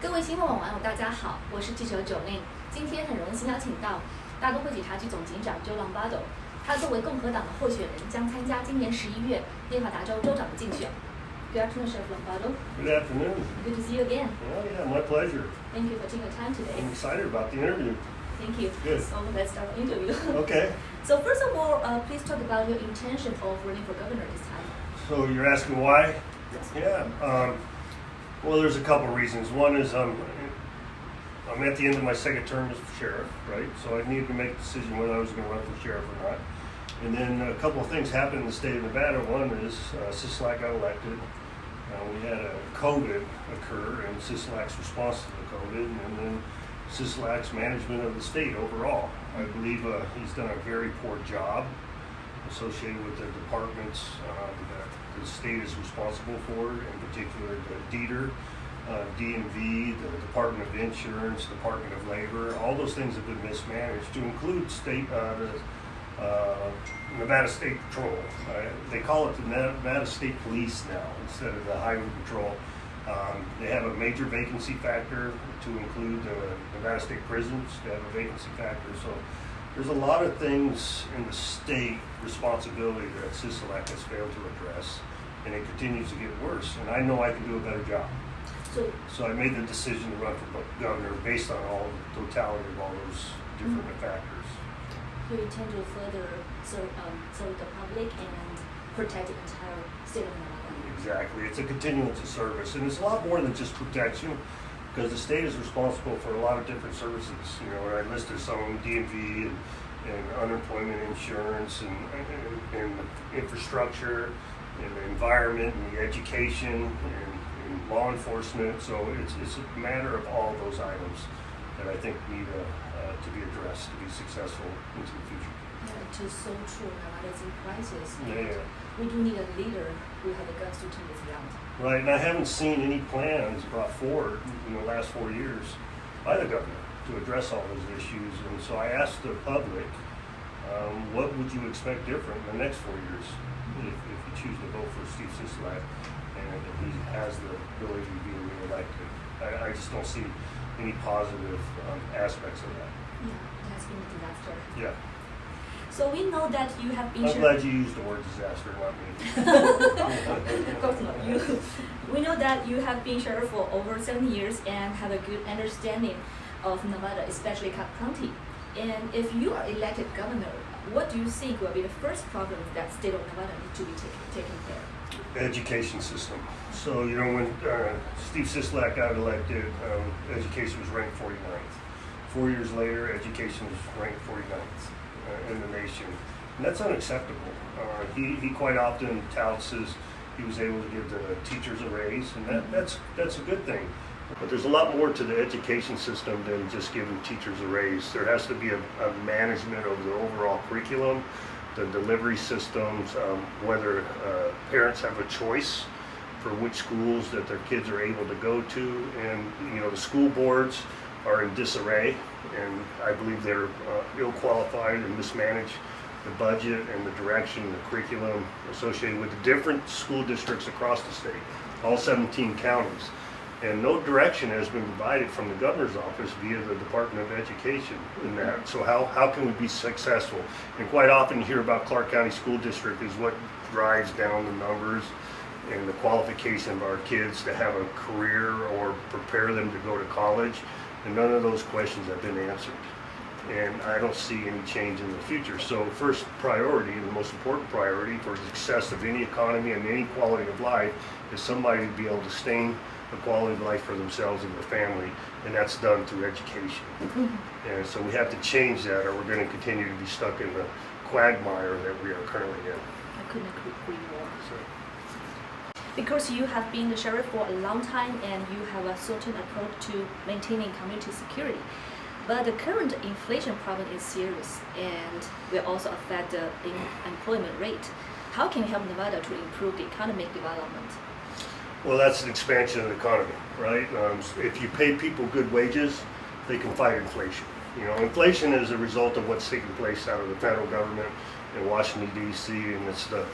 各位新闻网网友，大家好，我是记者Jolin。今天很荣幸邀请到大都会警察局总警长Lombardo，他作为共和党的候选人，将参加今年11月内华达州州长的竞选。Good afternoon, Sheriff Lombardo. Good afternoon. Good to see you again. Oh yeah, my pleasure. Thank you for taking the time today. I'm excited about the interview. Thank you. Good. So let's start the interview. Okay. So first of all, please talk about your intention of running for governor this time. So you're asking why? Yes. Yeah. Well, there's a couple reasons. One is I'm at the end of my second term as sheriff, right? So I needed to make a decision whether I was going to run for sheriff or not. And then a couple of things happened in the state of Nevada. One is Sisolak got elected. We had a COVID occur, and Sisolak's response to the COVID, and then Sisolak's management of the state overall. I believe he's done a very poor job associated with the departments that the state is responsible for, in particular the DETR, DMV, the Department of Insurance, Department of Labor. All those things have been mismanaged, to include Nevada State Patrol. They call it the Nevada State Police now instead of the Highway Patrol. They have a major vacancy factor, to include the Nevada State prisons. They have a vacancy factor. So there's a lot of things in the state responsibility that Sisolak has failed to address, and it continues to get worse. And I know I can do a better job. So I made the decision to run for governor based on all the totality of all those different factors. You intend to further serve the public and protect the entire state of Nevada. Exactly. It's a continuance of service, and it's a lot more than just protection, because the state is responsible for a lot of different services. You know, I listed some DMV and unemployment insurance and infrastructure and the environment and the education and law enforcement. So it's a matter of all those items that I think need to be addressed to be successful into the future. Yeah, it is so true. Nevada is in crisis. Yeah. We do need a leader who has the guts to turn this around. Right, and I haven't seen any plans brought forward in the last 4 years by the governor to address all those issues. And so I asked the public, what would you expect different in the next 4 years if you choose to vote for Steve Sisolak and if he has the ability to be reelected? I just don't see any positive aspects of that. Yeah, it has been a disaster. Yeah. So we know that you have been... I'm glad you used the word disaster, not me. Of course not you. We know that you have been sheriff for over 7 years and have a good understanding of Nevada, especially Cobb County. And if you are elected governor, what do you think will be the first problem that state of Nevada needs to be taken care of? Education system. So, you know, when Steve Sisolak got elected, education was ranked 49th. 4 years later, education was ranked 49th in the nation. And that's unacceptable. He quite often touts as he was able to give the teachers a raise, and that's a good thing. But there's a lot more to the education system than just giving teachers a raise. There has to be a management of the overall curriculum, the delivery systems, whether parents have a choice for which schools that their kids are able to go to. And, you know, the school boards are in disarray, and I believe they're ill-qualified and mismanage the budget and the direction and the curriculum associated with the different school districts across the state, all 17 counties. And no direction has been provided from the governor's office via the Department of Education in that. So how can we be successful? And quite often you hear about Clark County School District is what drives down the numbers and the qualification of our kids to have a career or prepare them to go to college. And none of those questions have been answered. And I don't see any change in the future. So first priority, and the most important priority for the success of any economy and any quality of life, is somebody to be able to sustain a quality of life for themselves and their family, and that's done through education. And so we have to change that, or we're going to continue to be stuck in the quagmire that we are currently in. I couldn't agree more. Because you have been the sheriff for a long time and you have a certain approach to maintaining community security. But the current inflation problem is serious and will also affect the employment rate. How can we help Nevada to improve the economic development? Well, that's an expansion of the economy, right? If you pay people good wages, they can fight inflation. You know, inflation is a result of what's taking place out of the federal government in Washington, D.C., and it's the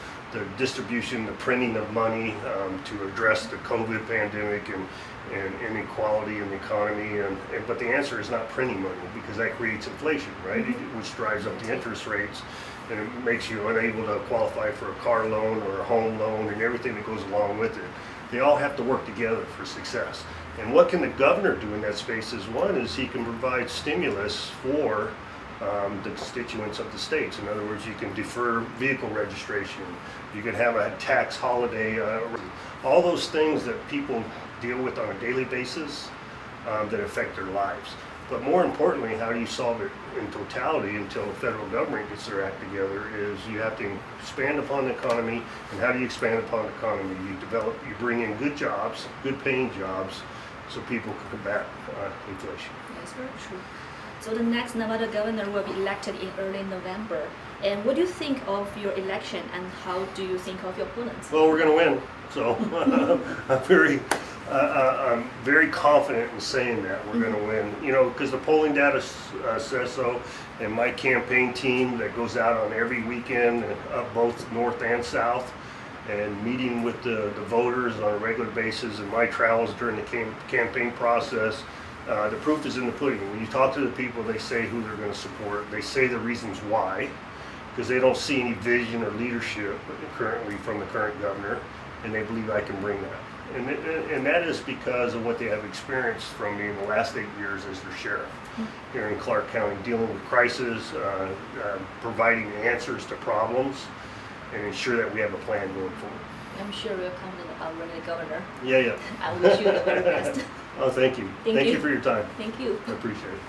distribution, the printing of money to address the COVID pandemic and inequality in the economy. But the answer is not printing money, because that creates inflation, right? Which drives up the interest rates, and it makes you unable to qualify for a car loan or a home loan and everything that goes along with it. They all have to work together for success. And what can the governor do in that space is, one is he can provide stimulus for the constituents of the states. In other words, you can defer vehicle registration, you can have a tax holiday, all those things that people deal with on a daily basis that affect their lives. But more importantly, how do you solve it in totality until the federal government gets their act together is you have to expand upon the economy. And how do you expand upon the economy? You bring in good jobs, good paying jobs, so people can combat inflation. That's very true. So the next Nevada governor will be elected in early November. And what do you think of your election, and how do you think of your opponents? Well, we're going to win. So I'm very confident in saying that we're going to win. You know, because the polling data says so, and my campaign team that goes out on every weekend, up both north and south, and meeting with the voters on a regular basis, and my travels during the campaign process. The proof is in the pudding. When you talk to the people, they say who they're going to support. They say the reasons why, because they don't see any vision or leadership currently from the current governor, and they believe I can bring that. And that is because of what they have experienced from me in the last 8 years as their sheriff here in Clark County, dealing with crises, providing answers to problems, and ensure that we have a plan going forward. I'm sure you're confident about running the governor. Yeah. I wish you the very best. Oh, thank you. Thank you for your time. Thank you. I appreciate it.